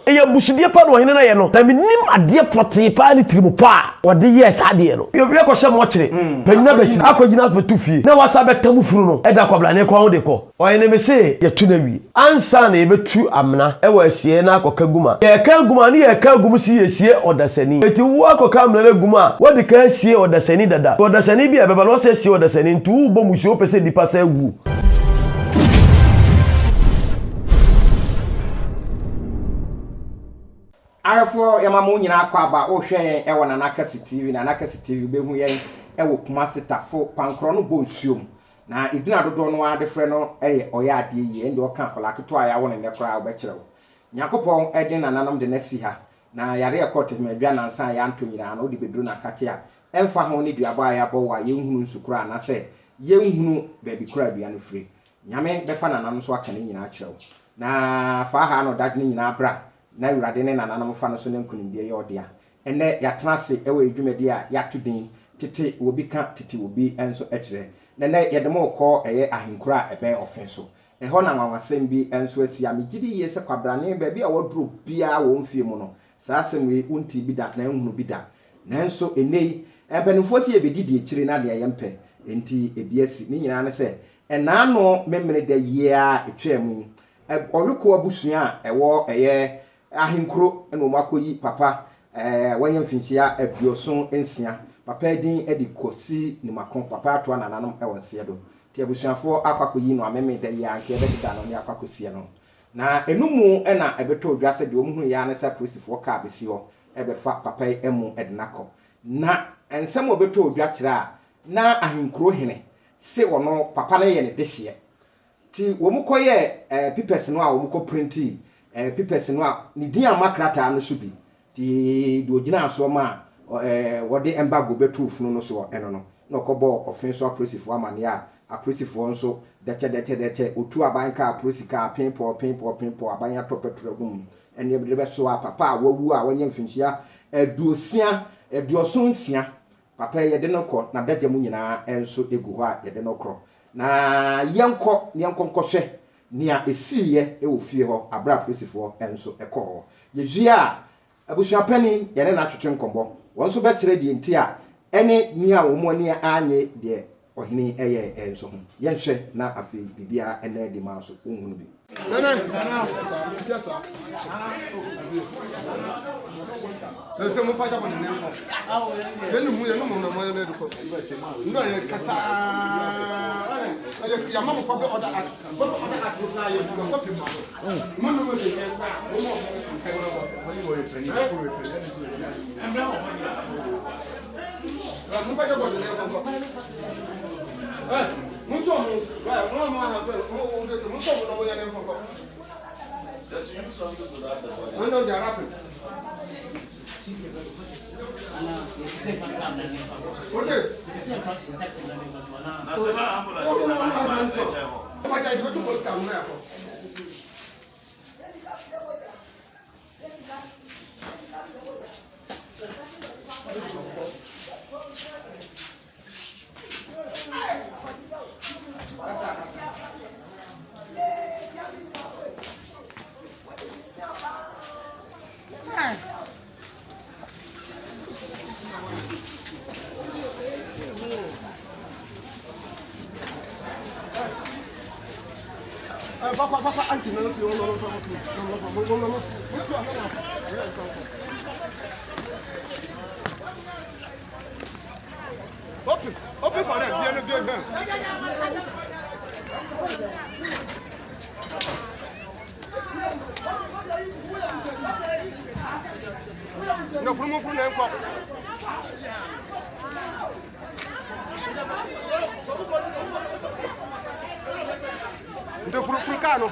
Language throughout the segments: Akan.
Eya busudie pa no hene na ye no na menim ade pote pa ni trimu pa ode yes ade no yo bia ko hye mo kire panyina basi akogina apetu fie na wasa betamu furu no eda kwabla ne ko ho de ko oyene me se ye tu na wi ansa na ye betu amna e wa sie na akoka guma ye ka guma ni ye ka gum si ye sie odasani eti wo akoka amna na guma wodi ka sie odasani dada odasani bia beba no se sie odasani ntu bo muhyo pese dipa sa wu Arafo yamamu nyina akwa ba o hwe e wona nakasi TV na nakasi TV behu yen e wo Kumasi tafo pankro no bo nsuom na idina dodo no ade frɛ no eye oya ade yi ende oka kola keto aya wona ne kora wo bekyerɛ wo nyakopɔn ede nananom de nasi ha na yare ekɔte madua nansa ya nto nyina na odi beduru na kache a emfa ho ne duaba ya bɔ wa yenhunu nsukura na sɛ yenhunu baabi kora dua no firi nyame befa nananom so aka ne nyina akyerɛ na fa ha no dadne nyina bra na urade ne nananam fa no so ne nkunimdie ye odea ene yatrase ewe edwumadi a yatodin tete obi ka tete obi enso ekire ne yedemo kɔ eye ahenkro a ebe offinso eho na nwanwasem bi enso asia megidi ye se kwabrane ba bi a wodro bia wo mfie mu no saa asem we unti bi da na ehunu bi da nanso enei ebenfo si ebedidi ekire na de yempe enti ebiasi ni nyina ne se enano memene da ye a etwemu ɔweko abusua ewo eye ahenkro eno makoyi papa wanya mfinchia aduoson ensia papa din edi kosi ni makon papa ato nananom e wonse do ti abusuafo akwakoyi no ameme da ya nke ebe da no ne akwakosi no na enumu na ebeto odwase de omhu ya ne sacrifice ka besi ho ebe fa papa emu ednako na ensem obeto odwa kira na ahenkro hene se wono papa na ye ne dehye ti womukoye pipes no a womuko printi pipes no a ni din amakrata no so bi ti do gina so ma wode embago betu funu no so eno no na okobo offinso aprosifo amane a aprosifo nso dete otu abanka aprosika pinpo abanya topetragum ene ebede so a papa wawu a wanya mfinchia eduoson nsia papa ye de no ko na daje mu nyina enso egu ho a ye de no kro na yenko nkɔhwɛ nia esiye e wo fie ho abra aprosifo enso ekɔ ho yezia abusuapani yene na twetwe nkombo wonso bekyere die nti a ene nia wo mo ani anye de ohini eye enso ho yenhwɛ na afei bibia ene de ma so ohunu bi nana piasa ese mo paja bone nempo benu mu ye no mo na mo na eduko ndo ye kasa ya mama for the other act but other act na ye go copy mo no mo ye kasa mo kan no mo ye training mo paja bone nempo muito amor, vai, vamos lá, muito amor, não vou ir nem para Just use something to wrap the body. No, they are wrapping. What's it? Papa, anti, no. Open for them. No, from them. Do fricano.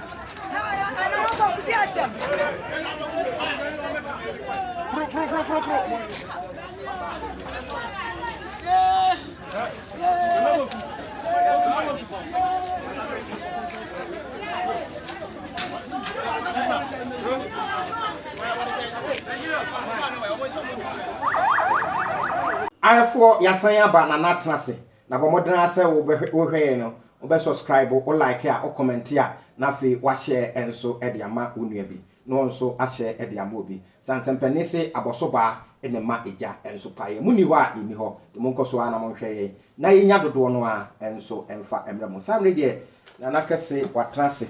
ayefo yasan aba na natrase na bomodena se wo hwe no wo subscribe wo like a wo comment a na fe wa share enso e de ama onua bi no nso a share e de ama obi sansempene se abosoba ene ma eja enso paye muni ho a eni ho de mo nkoso ana mo hwe na yenya dodo no a enso emfa emre mo samre de na nakase watrase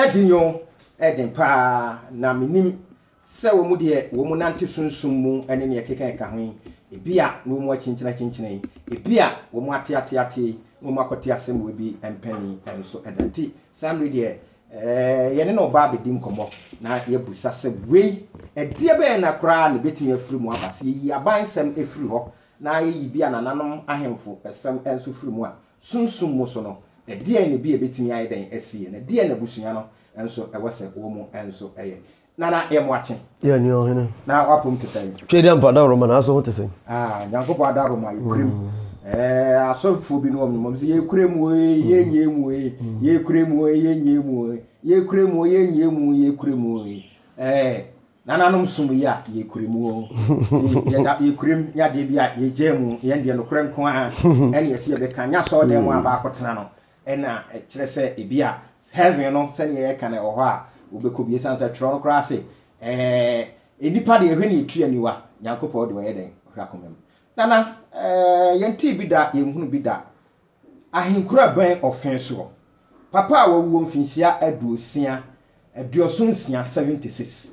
edinyo edin pa na minim se wo mu de wo mu nante sunsum mu ene ne keka ka ho ebia no mu achinchina ebia wo mu ate no mu akote asem we bi empani enso edanti samre de yene no ba be din komo na ye busa se wei edie be na kra ne betimi afiri mu abase yi abansem efiri ho na yi bia na nanom ahemfo esem enso firi mu a sunsum mu so no edie ne bi betimi ayi den asie na die na busua no enso ewose wo mu enso eye nana ye mo ache ye ni ohene na wapum te sai twede ampa da roma na so ho te sai nyankopo ada roma yukrem asofo bi no mo mse ye kuremu ye nyemu ye kuremu ye nyemu ye kuremu ye nyemu ye kuremu nananom sum ya ye kuremu ye da ye kurem ya de bia ye jemu ye de no kurem ko a ene yesi ye be kanya so de mu aba akotena no ena kire se ebia heaven no se ne ye ka na oho a obekobie sansa tro kra se enipa de ehwe ne etua niwa nyankopo de we den hwa komem nana yenti bida yenhunu bida ahenkro aban offinso papa a wawu mfinsia aduosia aduosunsia 76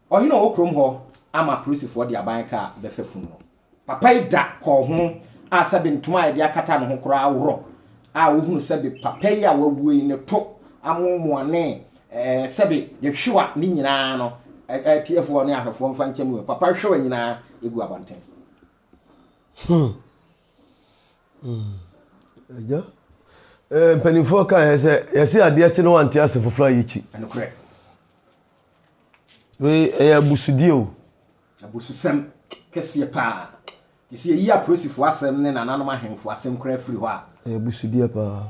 ohina okrom ho ama prosifo de aban ka befefu no papa ida ko ho asabe ntuma ya de akata no ho kro awro a wohunu sabe papa ya wawu ne to amomoane sabe de hwewa ni nyina no TF1 ne ahefo mfa nkyem papa hwewa nyina egu abanten ja penifo ka yesi ade chi no wanti ase fofra yichi anokre we abusudie o abususem kese pa kese yi aprosifo asem ne nananom ahemfo asem kra firi ho a abusudie pa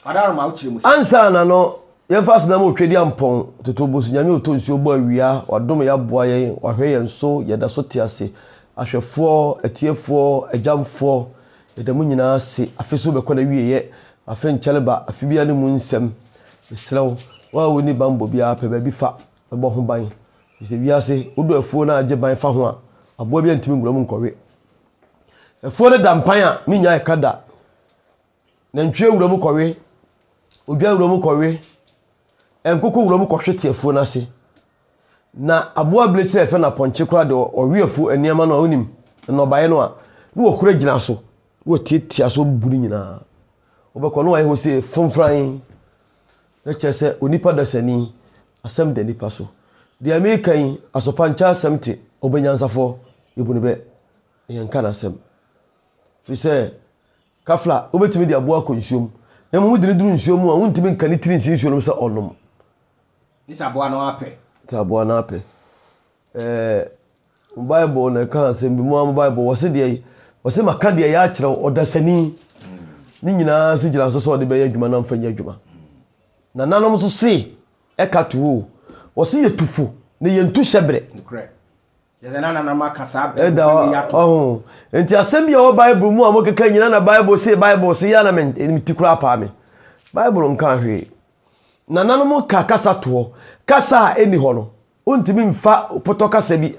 adaro ma uchire musa ansa na no yemfas na mo twedi ampon toto bosu nyame otonsuo bo awia wadom ya boa ye wahwe ye nso yeda so te ase ahwefo etiefo ajamfo edamu nyina ase afeso be kona wieye afe ncheleba afibia ne mu nsem esrew wa woni bambo bia pe ba bi fa ebo ho ban se bia se odo afuo na age ban fa ho a aboa bia ntimi nguram nkowe afuo ne dampan a minya ekada na ntwe nguram kowe obia nguram kowe enkoko nguram kohwete afuo na se na aboa bleche efe na ponche kra de owiafu eniema no onim no bae no a no okura gina so wo tietia so buru nyina obekọ no aye ho se fonfran na chese onipa dasani asem de nipa so de american asopancha asemte obenyansafo ebunu be yenka na asem fi se kafla obetimi de aboa konsuom na mu dinu nsuom a wontimi nka ni tiri nsuom se onom isa aboa no ape taboa na ape Bible na ka asem bi mu Bible wose de wose maka de ya akire odasani ni nyina so gira so de be ya adwuma na mfanya adwuma na nanom so se ekatu wose ye tufu ne ye ntu hyebre yezena na maka sabe enti asem bi o Bible mu amokeka nyina na Bible se ya na mitikura pa me Bible nka hwe na nanom ka kasa to kasa eni ho no ontimi mfa poto kasa bi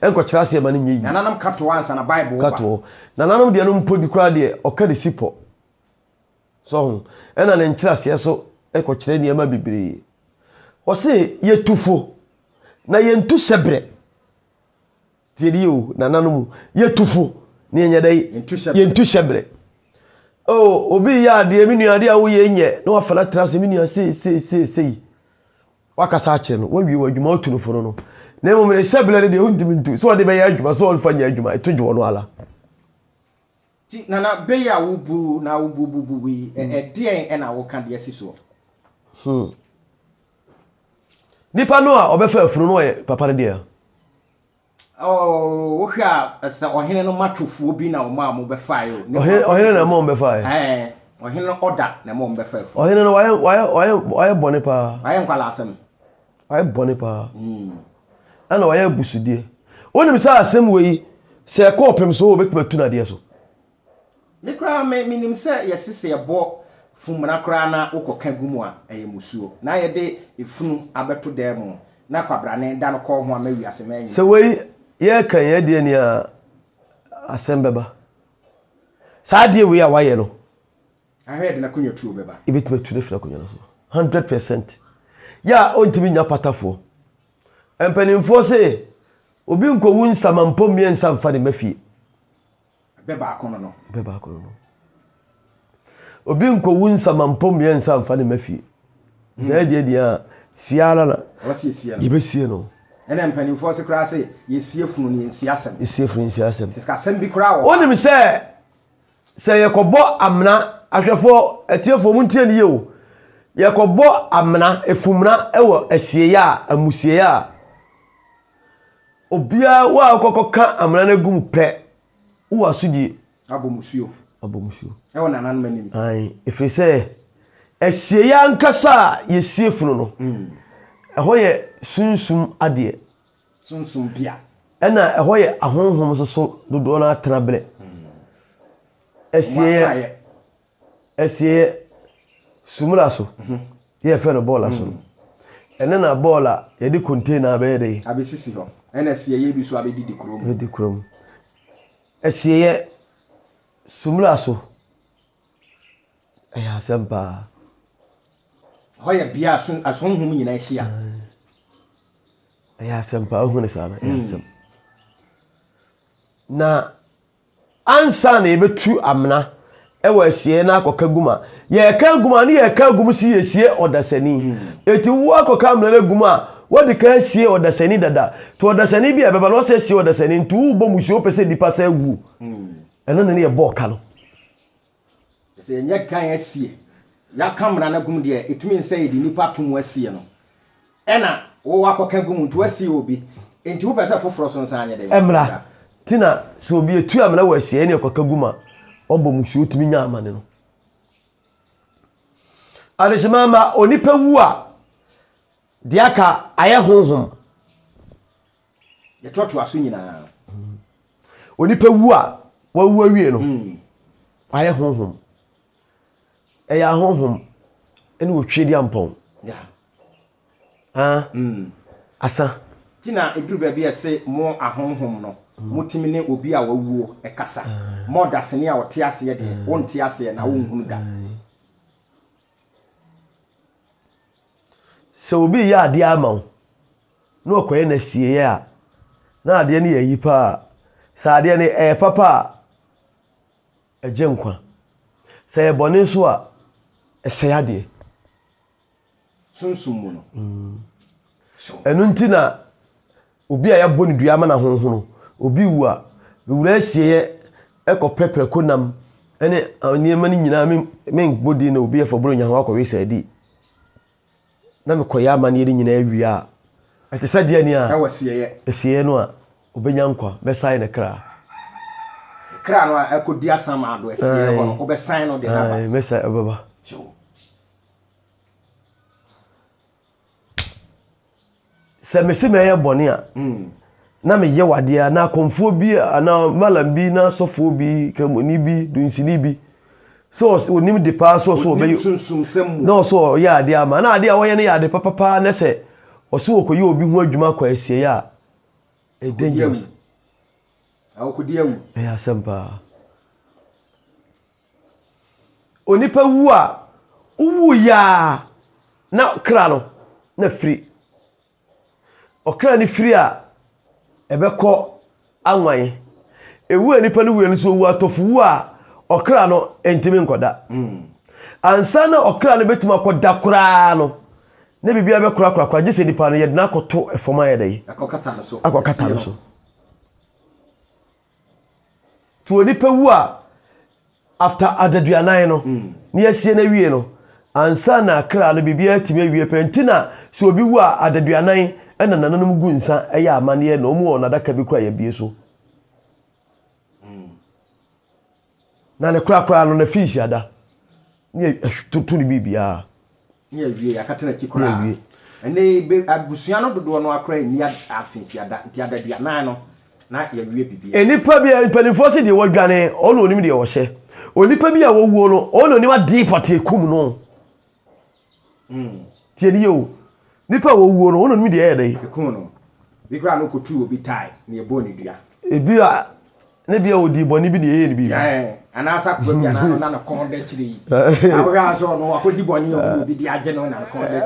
enko kirase ma nyi na nanam kato ansa na Bible kato na nanam de no mpo bi kura de oka de sipo so ena ne nkirase so enko kire ne ma bibiri o se ye tufo na ye ntu sebre tirio na nanam ye tufo ne enye dai ye ntu sebre obi ya de mi nuade a wo ye nye na wa fala trase mi nua sei wakasa ache no wawie wadwuma otuno foro no na emo mere sebele de huntimi ntu so de be ya adwuma so on fanya adwuma etojo no ala ti na be ya wubu na wubu wi de na wo kan de asiso nipa no a obefa afuru no ye papa de ya wo hwa sa ohene no matofuo bi na o ma mo befa yo ohene na mo befa ohene no order na mo befa afu ohene no why bone pa why nkwala asem ai bone pa ana waya busudie wonim sa asem we se ko pem so obetuma tu na de so me kra me minim se yesese yebo fumra kra na ukoka gumu a eyemusuo na ye de efunu abeto dem na kwabrane da no ko ho amawi asema se we ye kan ye de ni a asem beba sa de we a waye no ahwe na kunyo tuo beba ibetuma tu de fira kunyo no so 100% ya ontimi nya patafo empanimfo se obi nko wun samampom miensa mfa de mafie beba akono no obi nko wun samampom miensa mfa de mafie ze dia siala na wasi sia no ibesie no ene empanimfo se kra se yesie funu ni siasem siasem sem bi kra wo onim se yekobo amna ahwefo etiefo muntie ni yewo yekobo amna efumna ewo asieya amusieya obia wa akokoka amna na gum pe wo asudi abomusuo ewo nanan manim ai efese asieya nkasa yesie funu no eho ye sunsum ade sunsum bia ena eho ye ahonhom so dodo na atrable esie sumula so ye fe no ball so ene na ball a ye di container be dey abesisi ho ene esie ye bi so abedi krom esie ye sumula so ya sempa hoye bia asonhum nyina ehia ya sempa ohune sana ya sem na ansa na ebetu amna ewa esie na akoka guma ye ka guma ni ye ka gum si esie odasani eti wo akoka amna na guma wodi ka esie odasani dada to odasani bia beba no se esie odasani ntu bo musuo pese dipa sa wu eno ne ye bo ka no se nya kan esie ya kamra na gum de etumi nsa yedi nipa tum asie no ena wo akoka gum ntu asie obi enti wo pese foforo so nsa anya de emra tina so obi etu amna wa esie ne akoka guma obo musuo tumi nya amane no alishimama onipa wu a de aka aye honhom ye totu aso nyina onipa wu a wawu awie no aye honhom eya honhom ene wotwe di ampon asa tina eduru ba bia se mo ahonhom no mutimi ne obi a wawuo ekasa mo dasene a wote ase de wonte ase na wonhunu da so obi ya ade ama no okoye na sie ya na ade ne yayi pa sa ade ne papa ejenkwa se bone so a ese ade sunsum mu no enu ntina obi a ya boni dua ma na honhono obi wu a wura asie eko pepre konam ene oniema ni nyina men bodi na obi efobro nya ho akọwe sadi na mekoya amane ni nyina awia ate sade ani a asie no a obenya nkwa be sai ne kra no akodi asama ado asie ho obe sai no de na ba me sai ababa se mesi me ye boni a na me ye wade a na Okomfo bi na malam bi na sofo bi kremoni bi dunsini bi so onim de pa so be no so ya ade ama na ade a wo ye ne ya ade papa na se o so okoye obi hu adwuma kwa asie ya e dangerous akodi awu ya sempa onipa wu a wu ya na kra no na free okra ni free a ebekọ anwan ewu anipa no wu so wu atofu wu a okra no entimi nkoda ansa na okra no betima akoda kura no na bibia be kura gese nipa no ye na akoto efoma ye dai akokata no so to anipa wu a after adaduanan no ni asie na wie no ansa na akra no bibia timi awie pentina so obi wu a adaduanan ena nananum gu nsa eya amane na omu ona daka bi kura ya bie so na ne kura no na fish ada ni tutu ni bibia ni awie akata na chikura ene be abusua no dodo no akra ni afinsi ada nti adadua na no na ya wie bibia enipa bi pelifo se de wodwane ono onim de wo hye onipa bi a wowuo no ono onim ade pate kum no tie ni yo nipa wowuo no ono onim de yede kum no bi kra no kotu obi tai na ebo ni dua ebi a ne bia odi boni bi de ye ni bi anasa ko bia na na kon de chiri awo aso no akodi boni obi di age no na kon de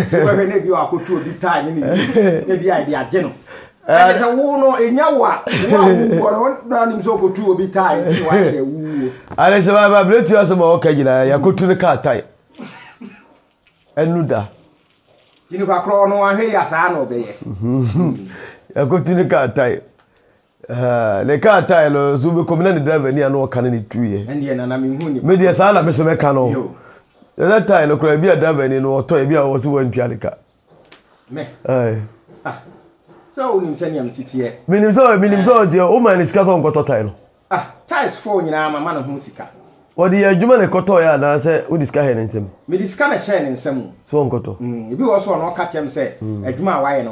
ko he ne bi akotu obi tai ne bi ai di age no e se wo no enya wa wo no na so kotu obi tai ni wa de wu ale se ba bletu aso ma okagina yakotu ne ka tai enuda kini kwa kro no ahwe ya sa na obeye yakotu ne ka tai le ka tai lo zube komina ni driver ni anu kan ni tuye ende na me hu ni me de sa la me so me kan no that time no kra bia driver ni no oto bia wo se wan tualika me so unim sani am sitie minim so de o man iska to nkoto tai no ties for nyina mama na hu sika odi ya juma ne koto ya na se o diska he nsem me diska na share nsem so nkoto ebi wo so no ka chem se adwuma waye na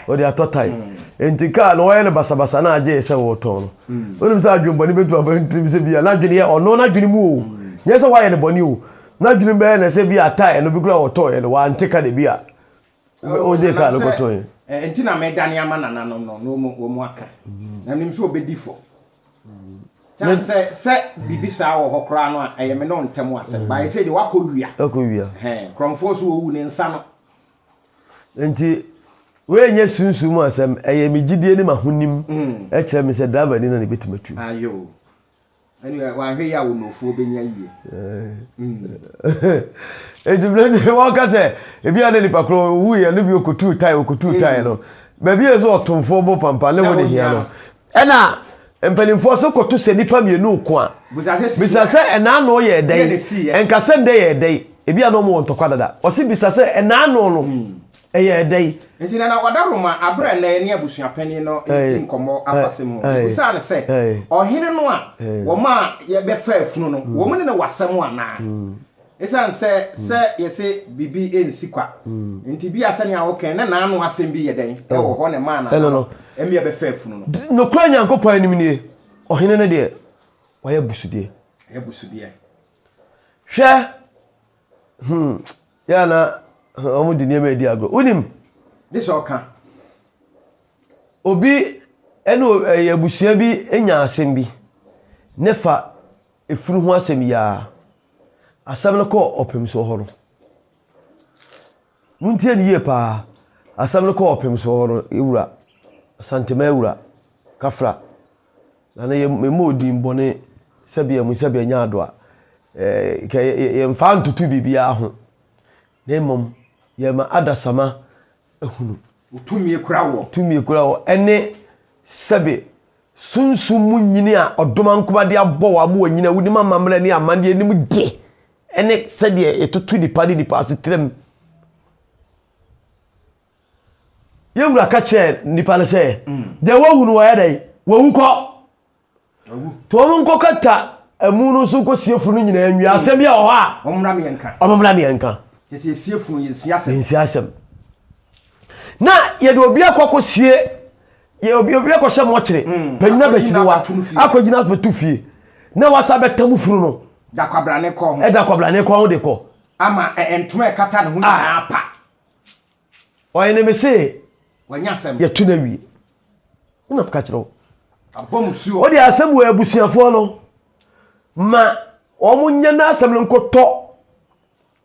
odi atotai entika no waye ne basabasa na age se wo to no onim se adwumbo ni betu abantrim se bia na adwene ye ono na adwene mu o nye se waye ne boni o na adwene be na se bia atai no bi kura wo to ye no wa ntika de bia o de ka no koto ye entina me dani ama na no wo mu aka na nim so obedifo se bibisa wo hokra no ayeme no ntemu asem ba ese de wakowia kromfo so wu ne nsa no enti we nye Sumsum asem ayeme gidie ni mahonim e kire me se driver ni na ne betumatu ayo anyway wa hwe ya wo no fu obenya yie enti blende wa ka se ebi ade ni pakro wu ye no bi okotu tai no ba bi ezo otomfo bo pampa le wo de hia no ena empelimfo so kotu se nipa mienu ko a bisase ena no ye dai enkase nde ye dai ebi ano mo ntokwa dada o si bisase ena no no ye dai enti na wadaroma abra na ne abusua pani no nkomo afasem bisa ne se ohene no a wo ma ye be fa afunu no wo mu ne wasem ana esan se ye se bibi ensi kwa enti bi asane a wo ken na anu asem bi ye den e wo ho ne ma na no emi ye be fa afunu no kura nyankopon anim nie ohene ne de waya busudie hwe ya na omu di niam edi agro unim this oka obi eno yabusua bi enya asem bi nefa efunu ho asem ya asam no ko opem so horo muntie ni ye pa asam no ko opem so horo ewura Asante ewura kafra na ye modi mbone sabia nya ado a ye mfa ntutu bibia ho na mom ye ma adasama ehunu tumi kura wo ene sabe Sumsum munyini a odoma nkobade abɔ wa mo wanyina wudi mamamre ne amande anim de ene sede etotu di padi di pasitrem yewura ka che nipa le se de wohunu wa yadai wohukɔ to mo nko kata amu no so ko siefunu nyina anwi asem ya ho a omra me yanka yesi siefunu yesi asem na ye de obi akoko sie ye obi akɔhyɛ mo kyere panyina basiri wa akɔgina betu fie na wasa betamu furu no da kwabrane kɔ ho de kɔ ama entuma kata ne ho na apa oyene me se wanya asem ye tu na wi una ka kyerɛ abomusuo o de asem wo abusuafo no ma omo nya na asem no nkɔtɔ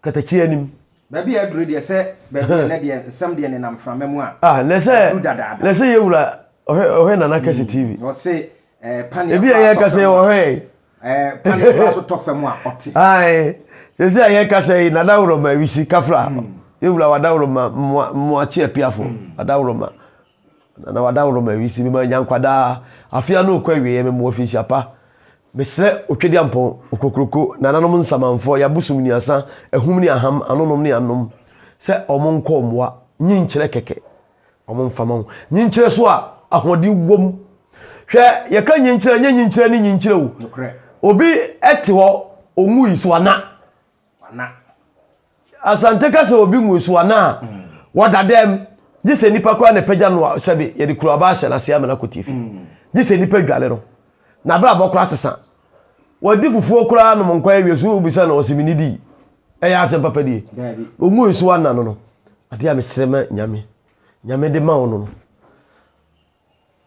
katachi anim ba bi aduro de se ba bi na de sam de ne nam frama mu a le se ye wura ohe na nakasi TV o se pani ebi ye ka se ohe pani so tofam a oti ai ye se ye ka se na dawro ma wisi kafra ye wura wadawro ma mo achi apiafo wadawro ma na wadawro ma wisi mi ma nyankwada afia no kwa wie me mo official pa mesre otwedi ampon okokroko na nanom nsamanfo ya busum ni asa ehum ni aham anonom ni anom se omonko omwa nyinkyere keke omomfama nyinkyere so a ahodi wom hwe ye ka nyinkyere ni nyinkyere wo obi ete ho onwu iso ana Asante ka se obi nwu iso ana wada dem gise nipa kwa ne pagya no sabe ye de kuro aba hye na se amana kotifi gise nipa dwale no na bra bokura sesa wadi fufuo kura no monkwa awieso obisa na osimini di eya asem papa di omu esu wana no ade a mesrema nyame de ma wono no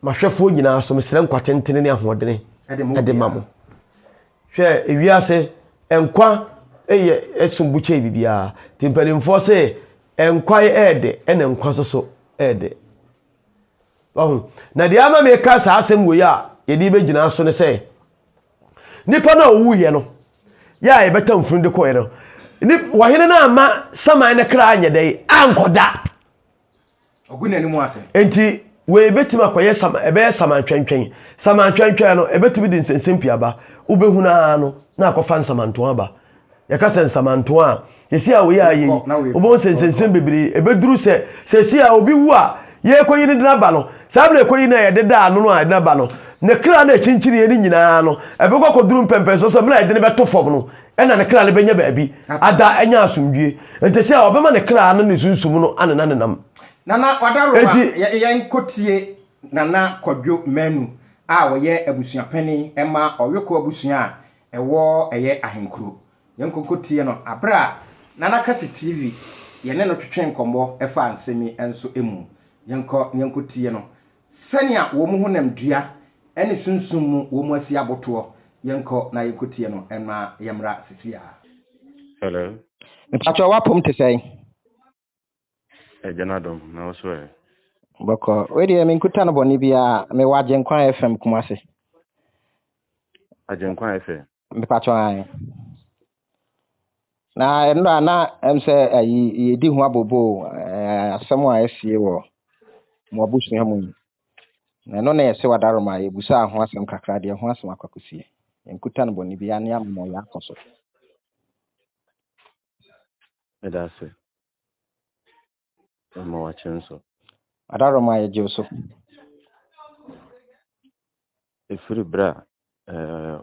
mahwefo nyina so mesrem nkwatentene ne ahodene ede ma mo hwe ewiase enkwa eye esumbuche bibia timpelimfo se enkwa ede ene enkwa so ede na de ama me ka sa asem wo ya ye di be gina so ne se nipa na owu ye no ya ye beta mfunu de ko ye no ni wahene na ama saman ne kra anya dai ankoda ogunani mu ase enti we betima koye sama ebe saman twentwen no ebetimi di nsensempia ba ubehuna no na akofa nsamanto aba yaka sensamanto a yesi a we ayi obo sensensem bebiri ebeduru se si a obi wu a ye koyi ni dina ba no sable koyi na ye deda no a dina ba no ne kra na chinchiri ye ni nyina no ebe kokoduru mpempe so mla ye de ne beto fom no ena ne kra ne benya baabi ada enya asomdwie enti se a obema ne kra no ne sunsum no anenanenam nana wadaro ya nkotie nana kwadwo menu a woye abusuapani ema oyeko abusua ewo eye ahenkro yankotie no abra nana kase tv ye ne no twetwen kombo efa ansemi enso emu yankotie no sania wo mu honam dua ene sunsum mu wo mu asi aboto yanko na yankotie no enma yemra sisia. Hello. Mpacho wapom te sei Janadom, na oswe. Boko, we dey minkuta no boni bia me waje nkwan FM Kumasi. Aje nkwan FM. Me pacho an. Na ndo na emse ye di hu abobo asem a esie wo mo busu ha mu. Na no na yese wadaro ma ye busa ho asem kakra de ho asem akwakosie. Nkuta no boni bia na am mo ya koso. Edase. Mo wachenso. Wadaro ma ye joso. Efiri bra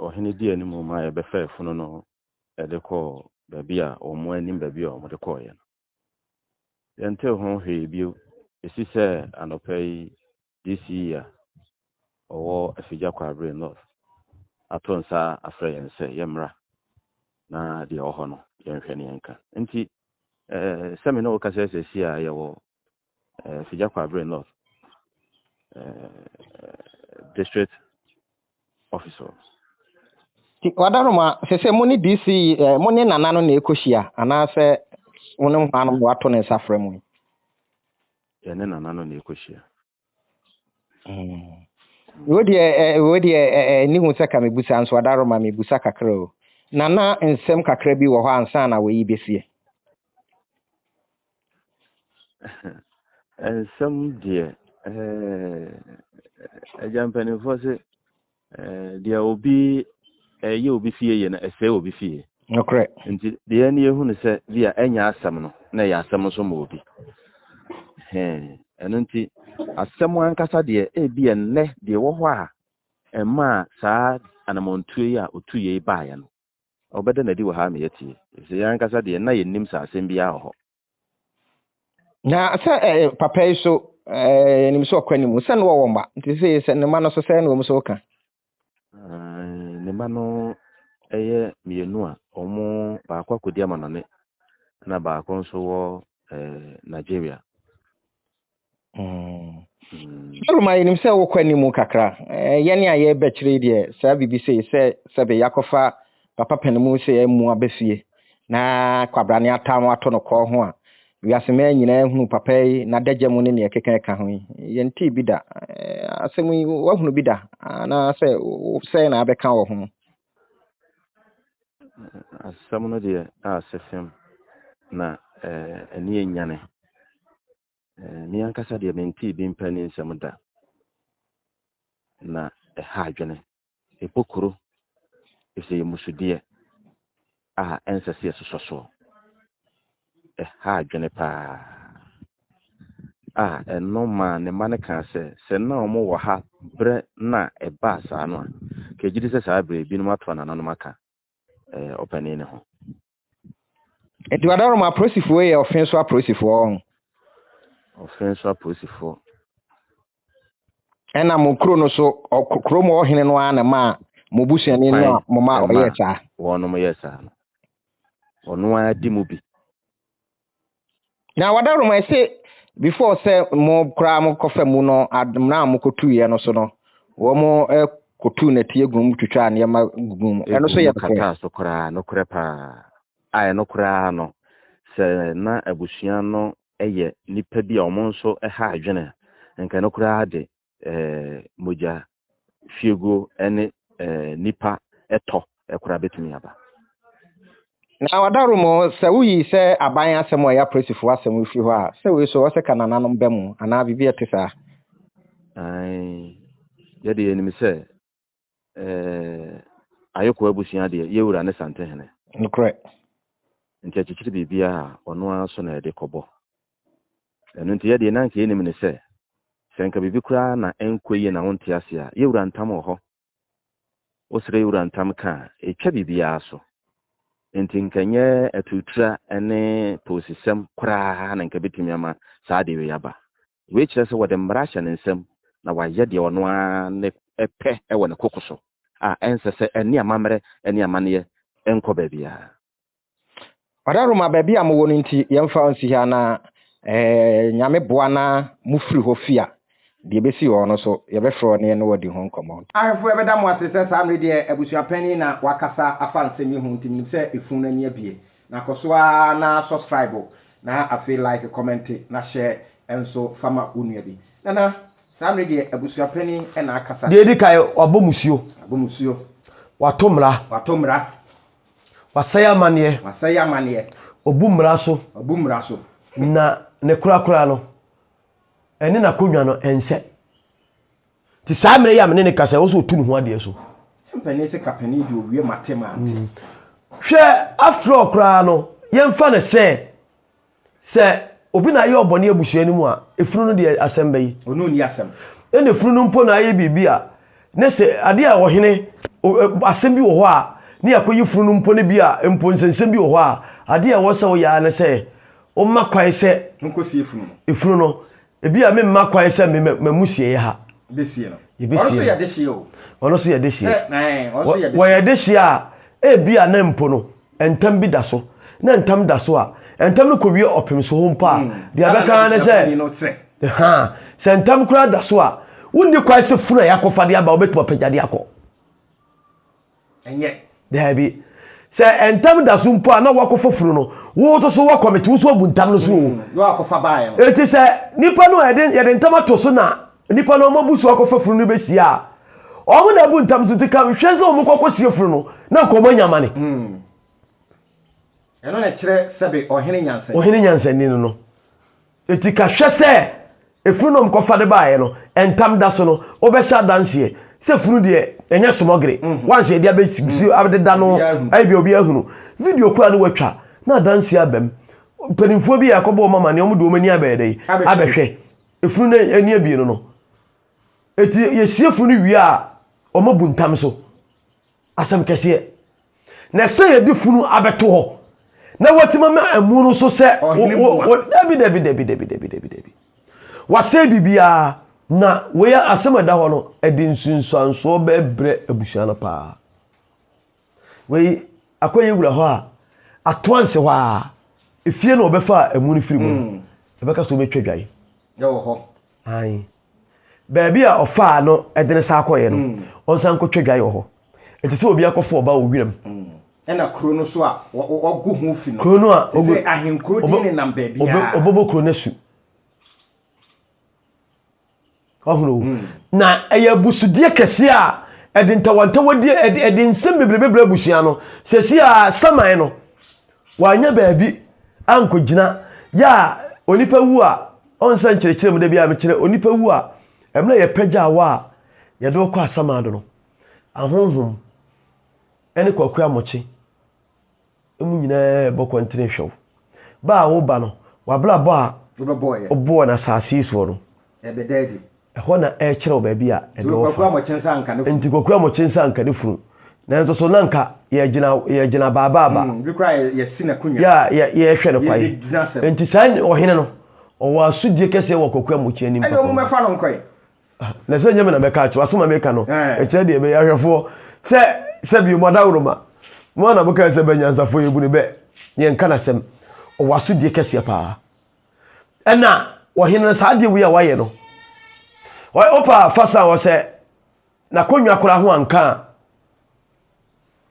ohene di animu ma ye befa funu no edeko baby a omo anim baby a omo de ko ye. Yente ho hwe bio esi se anopai this year owo afija kwa brain north atonsa afre yense yemra na de oho no yenhwe ne yenka nti semi no ka se si a ye wo afija kwa brain north district officer Wadaro ma se muni DC muni nana no na ekohia ana se wonu hanu wato ne safra mu. Yene nana no na ekohia. Wodi ni hu se ka mebusa anso Wadaro ma mebusa kakra o. Nana nsem kakra bi wo ho ansa na we yi besie. Ensem die ajampani fo se dia obi ye obi fie ye na ese obi fie. Okay. Nti de ani ehu ne se dia enya asem no na ya asem so mo obi. Eno nti asem ankasa de bi enne de wo ho a emma saa anamontuye a otuye baaya no obeda na di wo ha me yatie se yankasa de na yennim saa asem bia ho Na se papa iso nim so kwanimu se no wo mba nti se ne ma no so se no wo so ka ne ma no eye mienu a omo ba kwa kodi amanone na ba ko nso wo Nigeria Ruma nim se wo kwanimu kakra yene a ye bekire de sa BBC se be yakofa papa panimu se emu abefie na kwabrane atam ato no ko ho a wiasema nyina hunu papa yi na dagya mu ne ekeka ka ho ye nti bi da asemu wa hunu bi da na se na abeka wo ho asem no de asefem na eni enyane ni ankasa de menti bi mpani nsem da na ha adwene epokoro ese musudie ensese esoso ha adwene pa eno ma ne ma ne ka se na omo wo ha bre na eba sa no a ke gidi se sa bre bi no mato na no maka opani ne ho Wadaro ma prosifo ye offinso prosifo on offinso aposifo ena mo kro no so kro mo ohene no ana ma mo busuani no mo ma oyesa wono mo yesa ono adi mu bi na wadaru ma say before say mo kra mo kofa mu no admna mo kotu ye no so no wo mo kotu na tie gum twitwa ne ma gum eno so ye kata so kra no kra pa ai no kra no se na abusua no eye nipa bi a omo nso ha adwene nka no kra de moja fiego ene nipa eto ekura betumi aba na wadaru mo se wuyi se aban asem o ya presifo asem fi ho a se we so se kanana no bemu ana bibi etisa ai ye de enimi se ayoko abusua de ye wura ne sante hene nkre nti achichiri bibia ono aso na de kobo eno nti ye de na nke enimi ne se senka bibi kura na enkoye na wonte ase a ye wura ntam ho osire wura ntam ka etwa bibia so nti nkanye atutra ene posisem kura na nka betumi ama saa de we yaba we kire se wode mbrasha ne nsem na waye de ono a ne epe ewo ne kokoso a ensese eni amamre eni amane enko babia wadaru ma baby am wo nti yemfa onsi ha na nyame boa na mufiri ho fia de besi ho no so ye befro ne no wadi ho nkomo ahefo e beda mo asese saa mre de abusuapani na wakasa afanse mi ho ntim se efun na nia bie na koso na subscribe na afi like comment na share enso fama onua bi nana saa mre de abusuapani e na akasa de di kai obomusuo watomra wasaya mane obumra so na ne kura no ene na konwa no ense ti saa mre ya mene ne kasa wo so tunu ho ade so simpani se kapani di owie matema hwe after all kura no yemfa ne se obi na ye obone abusua ni mu a efunu no de asem bayi onu ni asem ene efunu no mpo na ye bibia ne se ade a wo hene asem bi wo ho a ni akoyi funu no mpo ne bi a mpo nsensem bi wo ho a ade a wo se wo ya ne se o makwae se nkosi efunu no ebi a me makwae se mamusie ha besie no ono ya dehie o ono so ya dehie ono ya wo ya dehie a ebi a na mpo no entam bi da so na entam da so a entam no kowie opem so ho mpa dia beka na se ha se entam kura da so a wonni kwae se funu ya kofa de aba obetuma pagade akọ enye dabi se entam da so mpo a na wakofa funu no wo to so wakomete wo so buntam no so wo akofa baaye eti se nipa no yede entam ato so na nipa no mabusu akofa funu no besi a o mo na buntam so tika hwe se o mo kokosie funu no na komo nyamane eno na kire sebe ohene nyansa ni no eti ka hwe se efunu no mkofa de baaye no entam da so no obesa danse se funu de enye smogre wanse dia be sigisi abdeda no ai bi obi ahunu video kura no watwa na danse abem penimfo bi yakobo mama ne omudo omani abede abehwe efunu na eni abi no eti yesie funu wi a omabuntam so asam kese na se yedi funu abeto ho na watima ma amu no so se debi wase bibia na we asem da ho no edin sunsanso bebre abusua na pa we akoye wura ho a atoanse ho a efie na obefa amu ni firi mu ebeka so betwadwai yo ho ai baby a ofa no edene sa akoye no onsan ko twadwai ho etise obi akofo oba owiram ena kro no so a ogu ho fi no kro no a ogu ahenkro din ne nam baby a obobo kro na su ahunu na ayabusudie kese a edintawanta wodi edinsem bebrebe abusua no sesi a saman no wanya baabi ankogina ya onipa wu a onsan kirekire mu de bia me kire onipa wu a emna ye pagya wa ye do kwa samado no ahonhom ene kwakua mochi emu nyina bokwantene hwew ba wo ba no wabla bo a obo na sasi so no ebededi ho na kire baabi a edo kwakua mochensa anka ne funu enti kwakua mochensa anka ne funu na nso so nanka ye gina baba bi kra ye sina kunya ye hwe ne kwai enti san ohene no o asudie kese wo kokwa muchi anim papa e mo mefa no nkoy na se nyame na beka acho asema meka no e kire de be yahwefo se bi mo dawroma mo na beka se banyansafo yebu ne be ye nka na sem o asudie kese pa ena wo hene sa de wi a waye no opa fasa wo se na konwa kora ho anka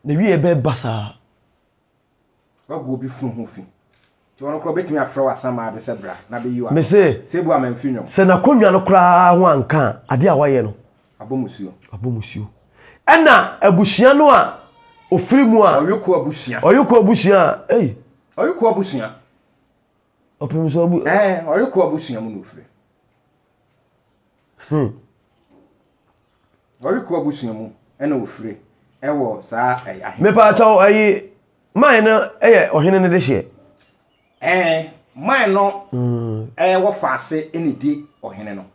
na wi e be basa wago bi fun ho fi ti wono kro betimi afra wasama ade se bra na be yiwa me se bu amamfi nwom se na konwa no kora ho anka ade a waye no abomusuo ena abusia no a ofiri mu a oyuko abusia oyuko abusia opemso abu oyuko abusia mu no ofiri oyuko abusia mu ena ofiri ewo saa ahe me pa taw ayi mine no ohene ne de hye mine no wo faase ene di ohene no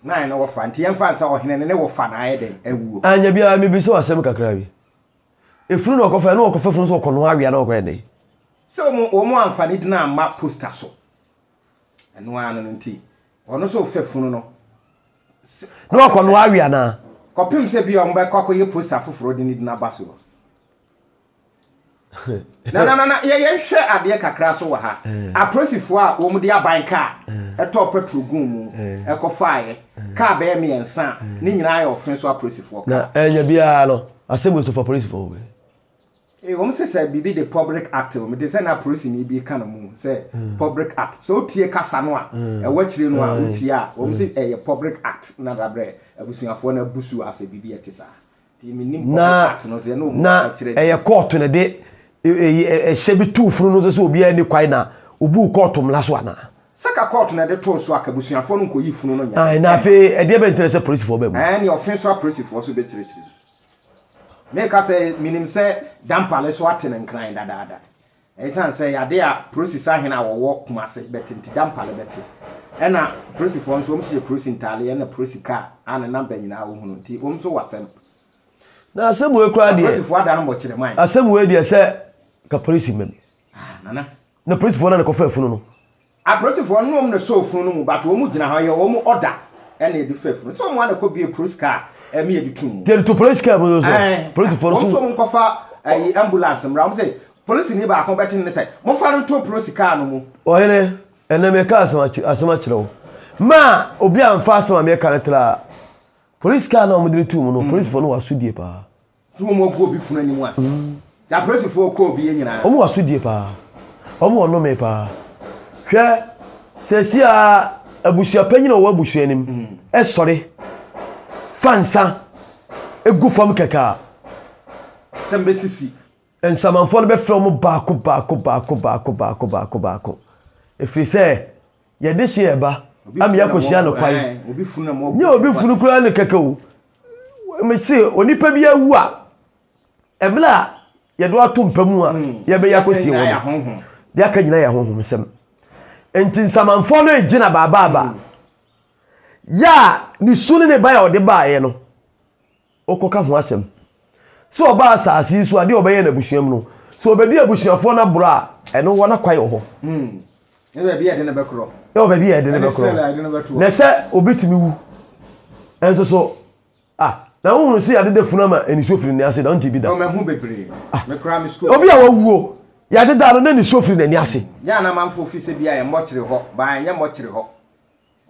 mine no wo fa nti yemfa nsa ohene ne wo fa na ayeden awuo anya bia me bi so asem kakra bi efunu no kofa no kofa funu so kono awia na okwa ne so mo amfani di na ma poster so eno anu nti ono so fefunu no kono awia na kopim se bi o mba kwakoye poster foforo di ni na baso na ye hwe ade kakra so wa ha aprosifo a wo mu de abanka eto petrol gun mu ekofaaye ka be me ensa ni nyina ya offinso aprosifo ka na enya bia no asem to for police for we wo se bibi the public act o me de say na police ni bi ka no mu say public act so tie kasa no a e wachire no a utie a wo se public act na dabre abusuafo na busu ase bibi etisa ti minim public act no se no na court ne de shebi tu funu no so obi ani kwai na obu court mla so ana saka court na de to so akabusuafo no koyi funu no nya ai na fe e de be interest police for be mu ni offinso police for so be tire make us say minim say dampale so atene nkran dada e san say yade a police ahena wo kuma se betinti dampale beti e na police for so mse police ntale e na police car ana number nyina wo hunu nti wo mso wasem na asem we kra de police for ada no mo kire man asem we de se ka police mem nana na police for na ko fa funu no a police for no mo na so funu no mu but wo mu gina ha ye wo mu order e na edu fa funu so mo ana ko bi police car me editum there to police car mo so police for so mo kofa ambulance mra mo say police ni ba ko betin ne say mo fa no to police car no mu o hene ene me ka asema kirewo ma obi amfa asema me ka netra police car no mo dire tu mo no police for no wasudie pa so mo go bi funu ani mu ase da police for ko bi nyina o mo wasudie pa o mo no me pa hwe sesi a abusua panyina wo abusua nim e sore fansa egu fam kaka sembe sisi ensamanfo no be frɛ mo baako efiri sɛ yɛde hye eba am yakohia no kwai obi funu mo nye obi funu kura ne kaka o me se onipa bi awu a ebla yɛdo ato mpamu a yɛbe yakosie wo de aka nyina ya honhom sem enti ensamanfo no egina baaba ya ni sunu ne ba ya ode baaye no okoka ho asem so oba asasi so ade obaye na busuam no so obedi abusuafo na bra eno wona kwai ho e be bi ade na bekro be ade na bekro na se obetimi wu ento so na wonu si ade defuna ma eni sofiri ne ase da onti bi da o me hu bebre me kra me school obi a wawuo ya de da no na ni sofiri ne ase ya na manfo ofise bia ye mochire ho ba anya mochire ho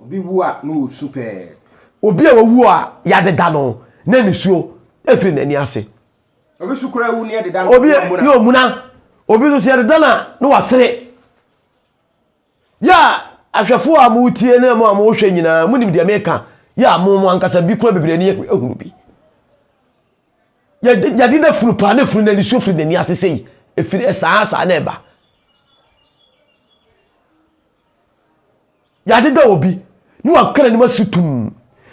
obi wu a no super obi a wawu a ya de da no na ni suo efiri n'ani ase obi sukura wu ne de da no obi yo muna obi so ya de da na no wasere ya ahwefo a mu tie na mu a mu hwe nyina mu nim de America ya mu ankasa bi kura bebre ni ehunu bi ya de da funu pa na funu na ni suo firi n'ani ase sei efiri esa na eba ya de da obi ni wa kara ni masutum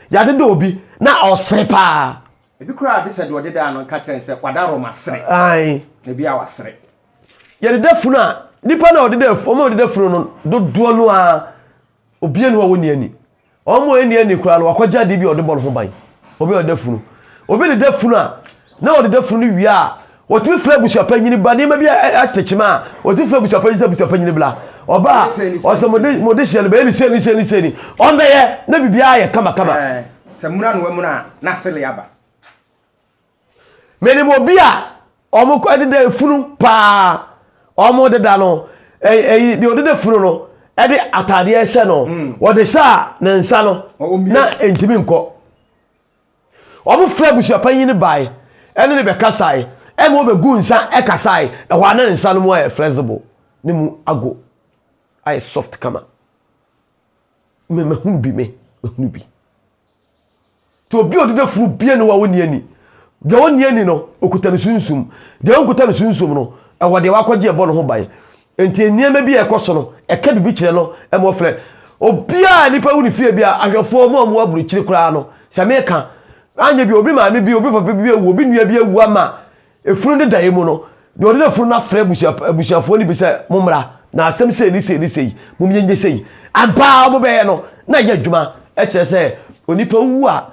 ya de da obi na osere pa ebi kura bi se de ode da no ka kire se kwadaro masere ai na bi a wasere ya de da funu a nipa na ode da funu ode da funu no dodo no a obi enu woni ani omo ani kura no wakwaja de bi ode bol ho ban obi ode da funu obi de da funu a na ode da funu wi a otumi fra busuapa nyini ba ne ma bi atechima otumi fra busuapa nyini bla oba ose modishel be ni seni on be ye na bibia ye kama samuna no wamuna na sele aba meni mo bia omo ko de funu pa omo de da no de odede funu no e de atade e hye no wo de sha na nsa no na entimi nko omo fra busu apanyi ne bai ene ne be kasai e mo be gu nsa e kasai e ho ana nsa no mo e flexible ni mu ago ai soft kama me hunu bi to bi odede funu bia no wa woni ani de woni ani no okuta ne sunsum de okuta ne sunsum no e wo de wakɔgye ebo no ho bai enti eniema bi ekoso no e ka bibi kire no e mo frɛ obia nipa woni fie bia ahwefo mo aburu kire kura no se me ka anya bi obi maame bi obi papa bi ewu obi nua bi ewu ama efunu de dae mu no de ode efunu na frɛ busuafo ni bi sɛ momra na asɛm sɛ ni sei mum yenje sei ampa mo be no na ye adwuma e kyerɛ sɛ onipa wu a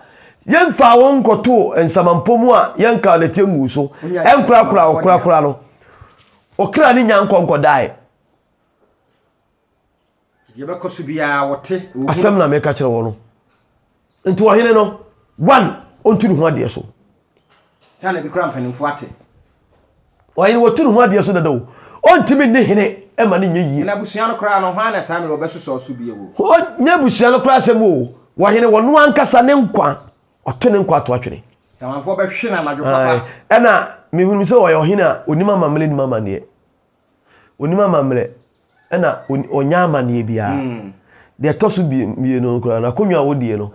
yemfa won koto ensamampom a yenka lete ngu so enkura no okra ni nyankonko dai ye be koso bia wote asɛm na me ka kyerɛ wo no nti wo hene no one onturu ho ade so tana bi kra mpanimfo ate wo hene wo turu ho ade so dada wo ontimi ne hene e ma ne nyeyi na busua no kra no hwa na sa me wo be so so bia wo o nya busua no kra asɛm wo wo hene wo no ankasa ne nkwa oto ne nkwa to atwene tamanfo be hwe na madwo papa ɛna me hunu sɛ wo hene a onima mamle ni mama ne onima mamle ɛna onya amane bia de toso bie no kra na konwa wo die no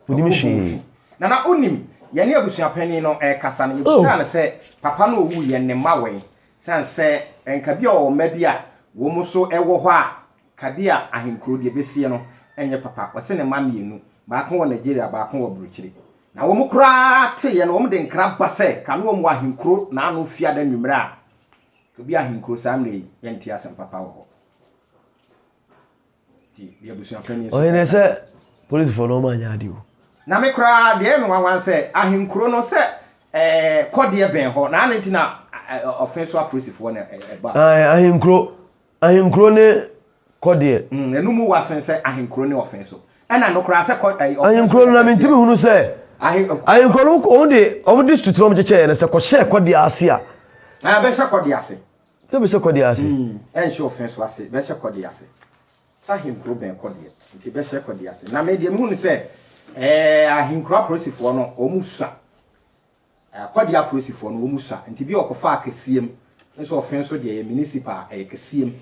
onimi hwe na onim ye ne abusua pani no kasa no yebusa na sɛ papa no owu ye ne mawen san sɛ enka bia o ma bia wo mu so ɛwɔ hɔ a kabia ahenkro de besie no enye papa wɔse ne ma mienu baako wɔ Nigeria baako wɔ Burukyire na wo mu kra te ye no wo mu de nkra ba sɛ ka no wo mu ahenkro na ano fia da nwumra a kabia ahenkro samre ye nti asɛm papa wɔ hɔ ti bia abusua pani so o ene sɛ police for no ma nya ade o na me kra de me wan sɛ ahenkro no sɛ kɔde ben hɔ na anti na offinso aprosifo na ba ahenkro ne kɔde enu mu wasen sɛ ahenkro ne offinso ɛna no kra sɛ ahenkro na mentimi hunu sɛ ahenkro no o de district no mjeche ne sɛ kɔhyɛ kɔde ase a be hyɛ kɔde ase sɛ be hyɛ kɔde ase ɛnhyɛ offinso ase be hyɛ kɔde ase sa ahenkro ben kɔde nti be hyɛ kɔde ase na me de me hunu sɛ ahenkro aprosifo no o mu sa kɔde aprosifo no o mu sa nti bi okofa akesiem nso offinso de municipal kesiem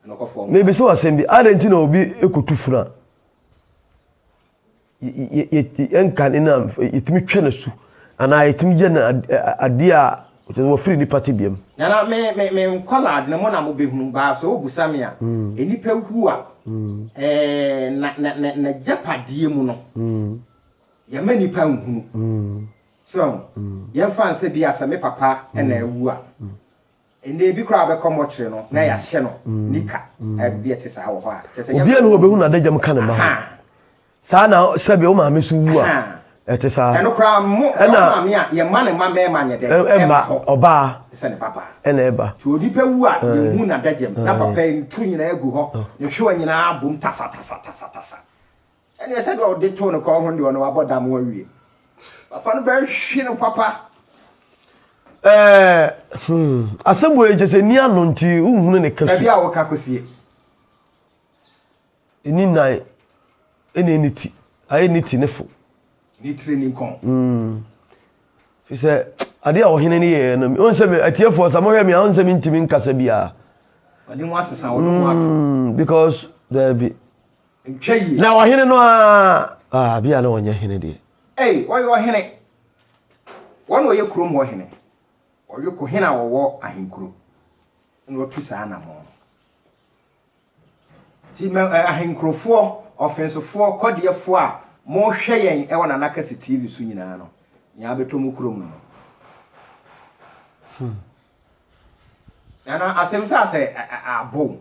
na okofo maybe so asɛm bi adenti na obi ekotu funa yenka ni na yetimi twena su ana yetimi je na ade a wo free ni party biam na me kwala na mo na mo behunu ba so obusa me a enipa hu a na japadie mu no ya ma nipa nhunu so ya fa nse bi asa me papa na ewu a ene bi kra be komo kire no na ya hye no nika bi ete sa wo ho a obi anu obehu na dagam ka ne ma sa na sabe o ma me su wu a ete sa eno kra mo ma me a ye ma ne ma me ma nye de ema oba se ne papa ene eba ti odi pe wu a ye hu na dagam na papa ntu nyina egu ho ne hwe nyina abom tasa ene se do de to no ko ho de ono aboda mo awie papa no be hwe no papa asɛmbo ejese ni ano nti uhunu ne kafi bia wo ka kosie eni nai eni niti ayi niti nefo ni training kon fi sɛ ade a ohene ne ye no on sɛ me atiefo sa mo hwɛ me on sɛ me ntimi nkasa bia ani mo asesa wo no ato because there be ntwayi na ohene no bia na onye hene de wo yo hene wo no ye krom ho hene oyo ko hena wo ahenkro no tu sa na mo ti me ahenkrofo offensefo kodefo a mo hwe yen e wona nakasi TV so nyina no nya beto mu krom no ana asem sa se abo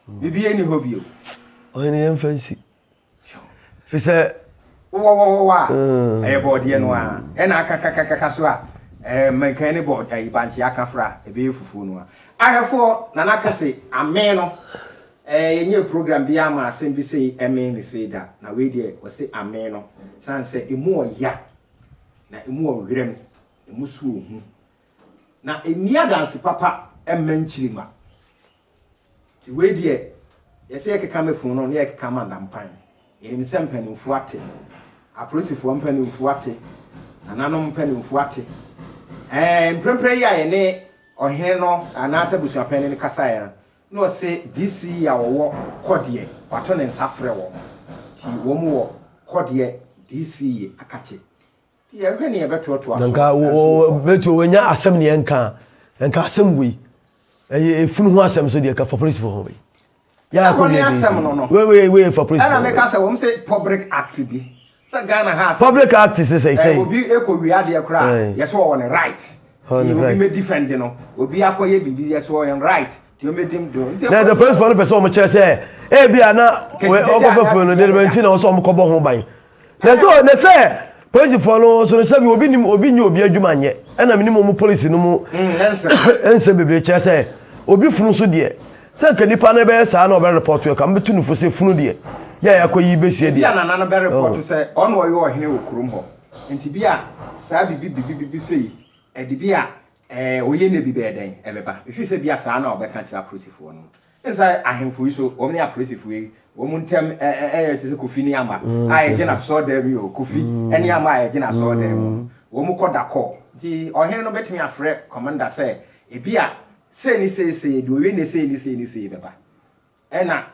bibi eni hobio ohene yen fancy fi sɛ wa eye body no a e na aka so a mekani board banti aka fra ebe fufu no ahefo na nakase ameno yenye program bi ama asem bi say amen ni say da na we dey we say ameno san say emu oya na emu owrem emu su ohu na enia dance papa emmanchirima ti we dey yesi ekeka mefun no na ekeka mandampan yenim se mpanimfu ate apolisifoɔ mpanimfu ate nananom mpanimfu ate mprempre ya ye ne ohene no anase busuapani ne kasa ya no se DC ya wo kodie wato ne nsafre wo ti wo mu wo kodie DC akache ti ya hwene ye betoto aso nka wo beto wonya asem ne nka asem wi efunu ho asem so de ka for police for ho wi ya ko ne asem no we for police ana me kasa wo say public act bi sa Ghana has public act say obi ekowi ade kra yes wo on right obi me defend no obi akoye bibi yes wo on right ti o me dim do na the police for no person mo kire say bia na Okomfo no de mention na so mo kobo ho ban na say police for no so say obi nim obi nyi obi adwuma nye na minim mo police no mu ense bebre kire say obi funu so de say kanipa na be sa na obe report yo kam betu no fo say funu de ya akoyi besie de ya na be report say on wo yo ohene wo kurum ho enti bia sa bibi say edibia oye ne bi beden ebeba ifi se bia sa na obeka tira prosifo no inside ahemfo iso omni aprosifo yi womuntem tise kofi ni ama aye na so da mi o kofi eni ama aye na so da mu womukoda ko di ohene no betimi afre commander say ebia say ni say do we ne say ni beba ena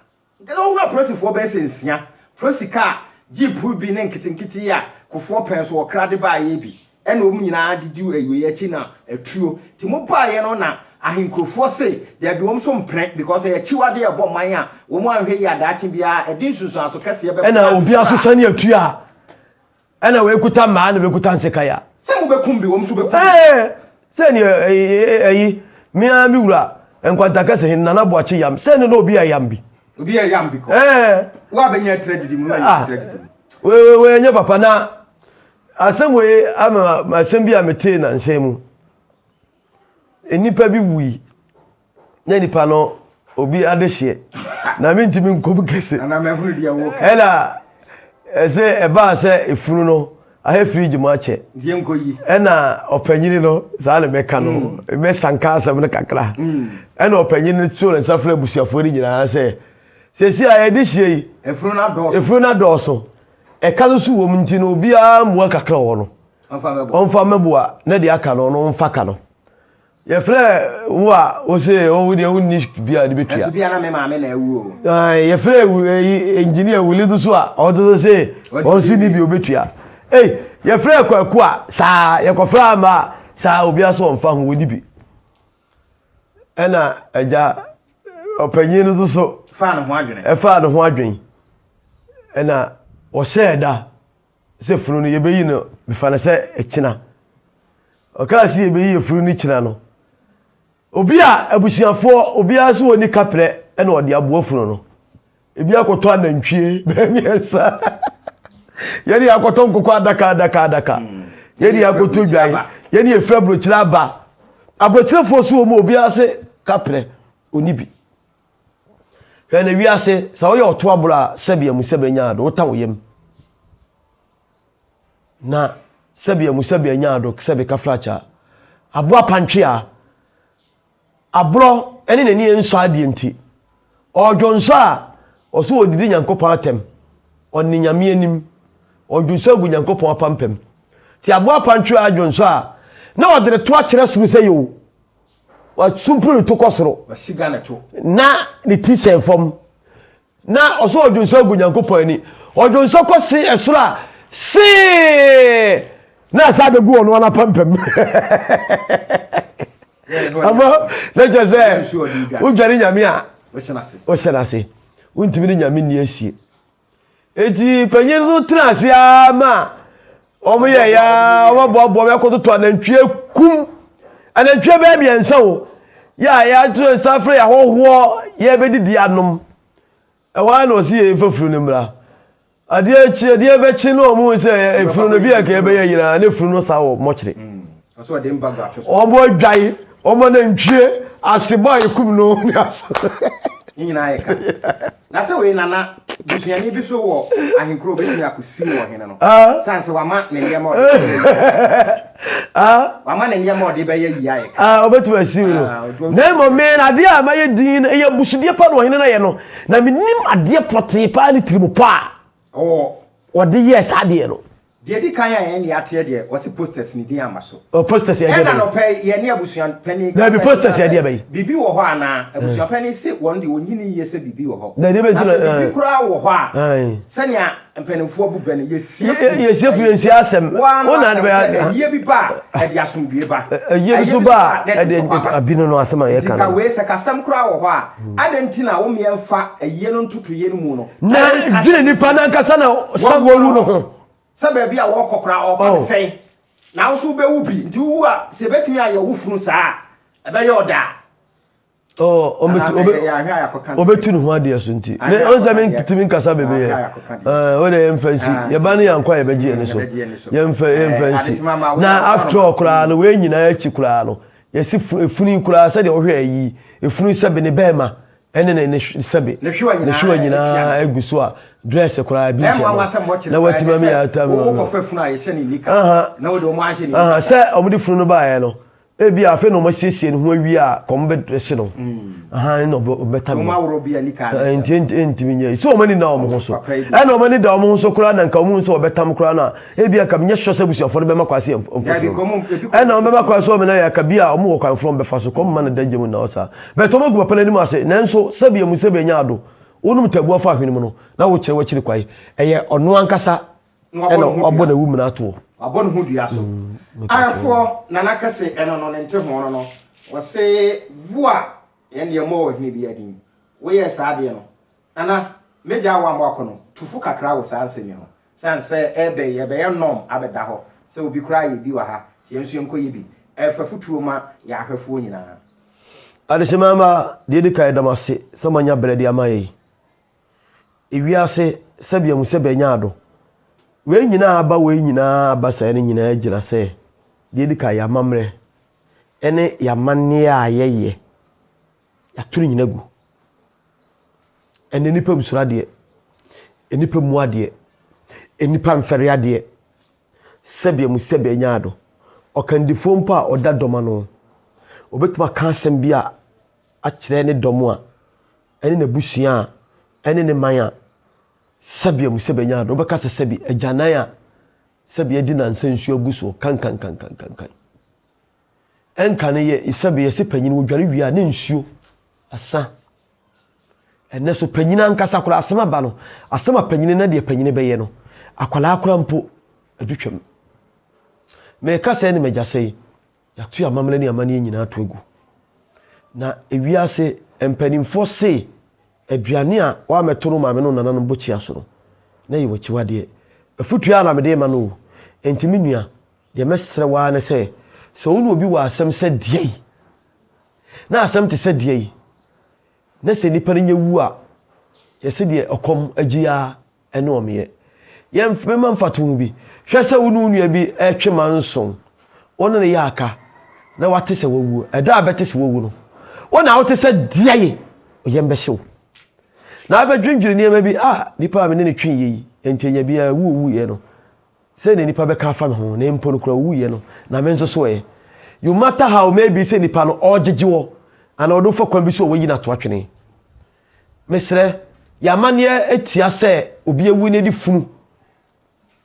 go na prosifo be say nsia prosika jeep bi ne nkitinkiti ya kofo pen so okrade ba ye bi ena omu nyina didi ewe yachi na atuo ti mo ba ye no na ahenkrofo say there be wom so mpre because e chiwade e bom man a wo mo anhwe ya daachi bia edin susu aso kase e be ena obi aso sani atua ena we kuta ma na we kuta nsekaya se mo bekum bi wom so bekum se ni eyi mi wura enkwanta kase hin na boachi yam se ni no obi ayam bi obi ayam bi ko wa benya trade mu na trade we nya papa na asem we ama asem bi amete na nsemu enipa bi wi na nipa no obi adehye na me ntimi nkobu kese na me hunu dia wo ela ese eba se efunu no ahe fridge mu ache die nkoyi ena opanyini no za le meka no me sanka asem no kakra ena opanyini tso le safra busuafo ri nyina se sesi aye dehye efunu na doso e kazo su wo mnti no obi a mu kakra wo no onfa mebua na de aka no no mfa ka no ye fre wo se o wudi o ni bia de betua so bia na me ma me na ewu ye fre engineer wuli do so a o do se o si ni bi obetua ye fre kwaku a sa ye kofra ma sa obi aso mfa ho woni bi ena eja opanyin do so fa no ho adwene fa no ho adwen ena o seda se funu no ye beyi no bifa na se ekina o ka si ye beyi funu ni kina no obi a abusuafo obi a so woni kapre ena ode abo funu no ebi akoto anantwie be miesa yeri akoto nkoko adaka yeri akoto dwan yeri efra brochira ba abrochirefo so omo obi ase kapre oni bi hene wi ase sa wo ye oto abura sebia mu sebenya ado wota woyem na sebia mu sebenya ado sebe kaflacha abo apantwe a abro ene nani enso ade enti odwonso a oso odidi nyankopon atem onni nyame anim odwonso agu nyankopon apampem ti abo apantwe adwonso a na odere to akere so se yo wa sumpuru to kosoro wa shiga na to na ni ti se fom na oso odwonso agu nyankopon ani odwonso kosi esoro a si na sa de gu ono ana pampem abo le jose u jari nyame a o shenase untimi ni nyame ni asie eti panyin so trase ama o mo ye ya o bobo me kototo anantwie kum anantwie ba biensa o ya to safre ya hoho ye bedidi anom e wa na o si e fafuru ne mra ade be chi no mo se efuru no bia ka ebe ye yina ne furu no sa wo mo kire so de mba gwa so omo dwai omo na ntwie asebo ayekum no ni aso nyina yeka na se we nana busuani bi so wo ahenkro betumi akosi wo hene no sanse wama ne ndiyama ode wama ne ndiyama ode be ye yia yeka obetumi asi no na mo me na ade a maye din ye busudie pa no hene na ye no na minim ade pote pa ni trimu pa ode yes ade no de di kan ya en ya te de wose posters ni din amaso posters ya de na no pe ye ne abusuan pani na bi posters ya de bai bibi wo ho ana abusuan pani se won de onyini ye se bibi wo ho na de be bibi kura wo ho a sanya mpanimfo bu bane ye siefu ye asem ona de be ye bi ba e de asomdue ba ye bi so ba e de abino no asem ye kan ka we se kasam kura wo ho a adenti na wo miemfa ye no ntutu ye no mu no na dine ni pa na nkasa na sawo ru no sabe bia wo kokora o sei na wo so be wu bi nti wu a se betimi aye wo funu saa e be ye oda obetu no ho ade so nti me onza me nkitimi nkasa bebe ye o de emfansi ye ba ne yankwa ye begie ne so ye emfansi na after all kura no we nyina achi kura no ye si efuni kura se de ohwe ayi efuni sebe ne bema ene ne sebe ne hwa nyina eguso a dress kura bi na watima mi atam wo fefunu aye se ni nika na wo do mo ahye ni se omudi funu no ba ye no ebi afa no mo siesie no ho awi a kombe dress no no betam mo awro bi anika enti minye so mani na omo ho so na omani da omo ho so kura na nka omo so betam kura na ebi aka menye hwose busuafo no be makwase na omo makwase o me na ya ka bi a omo wo kwan from be fa so kom man da gemu na osa beto mo gba ni ase nanso sabe mu sabe nya ado onum tabu afa hwene mu no na wo kire wakiri kwai eye ono ankasa na obo na wu mu na to abon hu dua so arafo nana kase eno no nte ho no wo se bua ye ne mo hini bi adin wo ye sa de no ana meja wa mbo akono tufu kakra wo sa ansemi ho sanse ebe ye be ye nom abeda ho se obi kura ye bi wa ha ye nso enko ye bi efa futuo ma ya ahwefo nyina adesemama de kai damase samanya bredi amaye ewiase sabia mu sebe nyaado we nyina aba sa ne nyina agira se de kai ya mamre ene ya manne a yeye ya turu nyina gu ene nipa busura de enipa mu ade enipa mfere ade sabia mu sebe nyaado okandifo mpa odadoma no obetuma kansem bia a kire ne domo a ene na busua ene ne manya sabia mu sebe nyaado obeka se sebi ajanan a sabia di na nsansu aguso kan enka ne ye isabe ye se panyin wo dware wi a ne nsuo asa ene so panyin ankasa kora asema ba no asema panyin na de panyin be ye no akwala akora mpo adutwam me ka se ne megase ya tu ya mamle ne amane nyina to egu na ewiase empanimfo se aduane a wa metoro ma me no nananom bochi asoro na ye wachi wade afutu ya na me de ma no entimi nua de mestre wa ne se so wonu obi wa asem se diei na asem te se diei na se ni pare nyewu a ye se de okom agia ene omye ye mfema mfatu bi hwe se wonu nua bi etwe manson wonu ne yaka na wate se wawu eda abete se wawu no wona wote se diei oyem be hyew na abadwindwiri ne ma bi nipa me ne twen yi entenya bia wu ye no se ne nipa be ka fa me ho ne mpo no kura wu ye no na me nso so you matter how maybe se nipa no ojejewo ana odo fo kwan bi so oyi na to atwene mesre ya mane etia se obi ewu ne di funu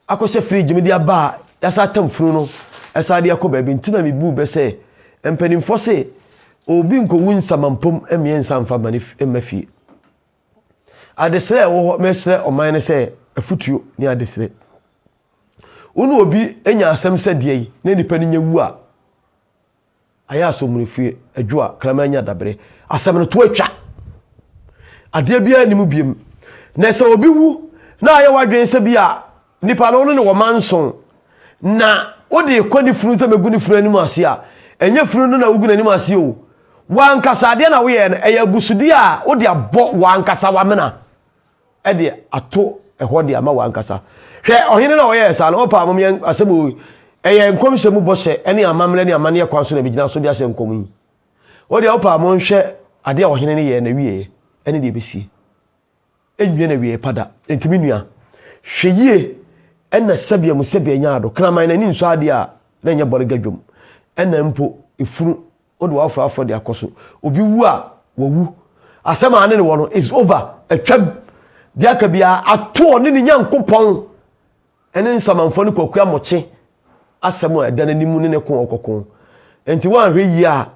akose fridge me di aba ya sa tam funu no esa de akoba bi ntina me bu be se empanimfo se obi nko wu nsamampom emie nsamfa mane emafi adesre wo mesre oman ne se afutuo ni adesre unu obi enya asem se de yi na nipa ni nyewu a aya so munifie adwoa kramanya dabre asem no to atwa ade bia ni mu biem na se obi wu na aya wadwen se bia nipa no no ne wo manson na odi kwani funu se megu ni funu ani mu ase a enye funu no na ugu na ani mu ase o wankasa ade na wo ye no eya busudi a odi abo wankasa wamena ede ato ehode ama wankasa hwe ohene na wo ye sa no opa amom asebo nkomhye mu bɔhyɛ ene amamle ne amane kwan so na bigina so de ahyɛ nkom yi wo de opa mo nhwɛ ade a ohene ne ye na wie ene de besi enwie na wie pada entimi nua hweyie ena sabia mu sabia nyaado kraman na ni nso ade a na nya bɔre gadwom ena mpo efunu wo de wafrafo de akoso obi wu a wawu asɛm ane ne wo no is over atwam bia ka bia ato ne nyankopɔn ene nsamanfo ne kokua moche asɛm a ɛda n'animu ne ko okokon enti wan hwɛ yi a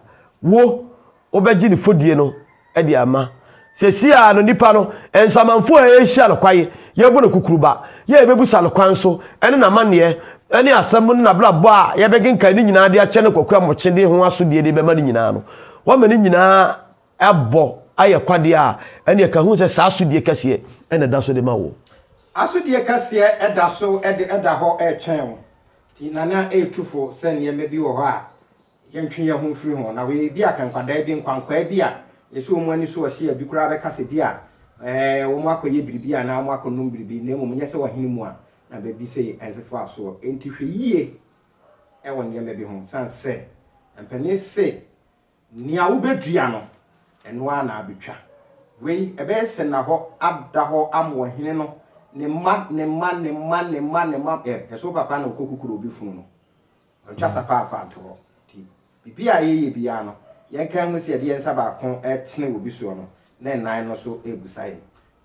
wo obɛgye ne fodie no ɛde ama sesi a no nipa no ensamanfo a ehia no kwaye yɛbɔ no kukuruba yɛ ebebusa no kwan so ɛne na manneɛ ɛne asɛm no na blabɔ a yɛbɛgenka ne nyinaa de akyɛ ne kokua moche de ho asodie de bɛma ne nyinaa no wɔma ne nyinaa ɛbɔ ayɛ kwade a ɛne ka hu sɛ saa asodie kɛseɛ ɛna da so de ma wo asodie kɛseɛ ɛda so ɛda hɔ ɛtwɛn ti nana etufo sɛ nneɛma bi wɔ hɔ a yɛntwe yɛ ho firi ho na we bi akankwadaa bi nkwankwa bi a yɛsɛ ɔmo ani so ɔhyɛ bi kura bɛka sɛ bi a ɔmo akɔyɛ biribi a na ɔmo akɔnom biribi na emu nyɛ sɛ wɔhene mu a na baabi sɛ ɛnsefo aso enti hwɛ yie ɛwɔ nneɛma bi ho san sɛ mpɛne sɛ nea wobɛdua no ɛnoa na abɛtwa wei ɛbɛyɛ sɛ na hɔ ada hɔ amɔ hene no ne ma ɛso papa na okokukuru obi funu no ɔtwa sapa afa to hɔ ti bibi a yeye bia no yɛnka hu sɛ yɛde yɛnsa baako ɛtene obi so no na nan no so ebusae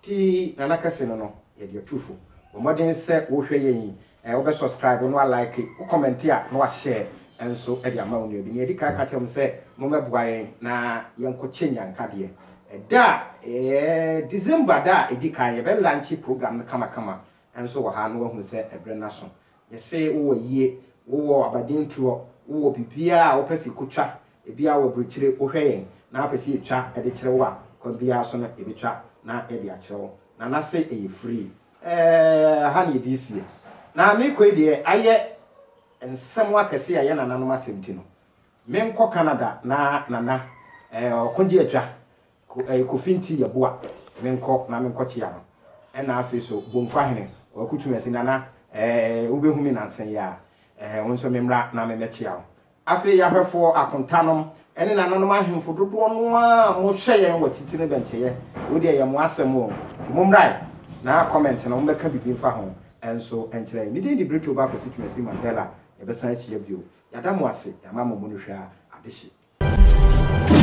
ti nana kase no yɛde atufo wɔmɔden sɛ wohwɛ yɛn wobɛ subscribe no like wo comment a no wa share enso ɛde ama wo no bi ne yɛde ka ka kyerɛm sɛ momɛboa yɛn na yɛnkɔ kyenyanka deɛ da December da edika ye be launch program na kama enso wo ha no hu se ebre na so ye se wo yie wo abadintuo wo bibia wo pese kotwa ebia wo brochire wo hwen na pese etwa e de kire wo a kon bia so na e betwa na e de a kire wo na se e free ha ne di sie na me ko de aye ensem akase aye na nanom asemti no me nko Canada na nana okonje atwa kofinti yaboa menko na menko chia no ena afeso bomfa hene wakutumi asina na ubehumi nansen ya wonso memra na memechia afi ya hwefo akontanom ene na nanom ahemfo dodo no a mo hweye watitine bencheye wodi ya mo asem o momrai na comment na mbeka bibi fa ho enso enkyere mi di breto ba kositumi asi Mandela e besan hia bio yada mo ase ya mama mo no hwa adehye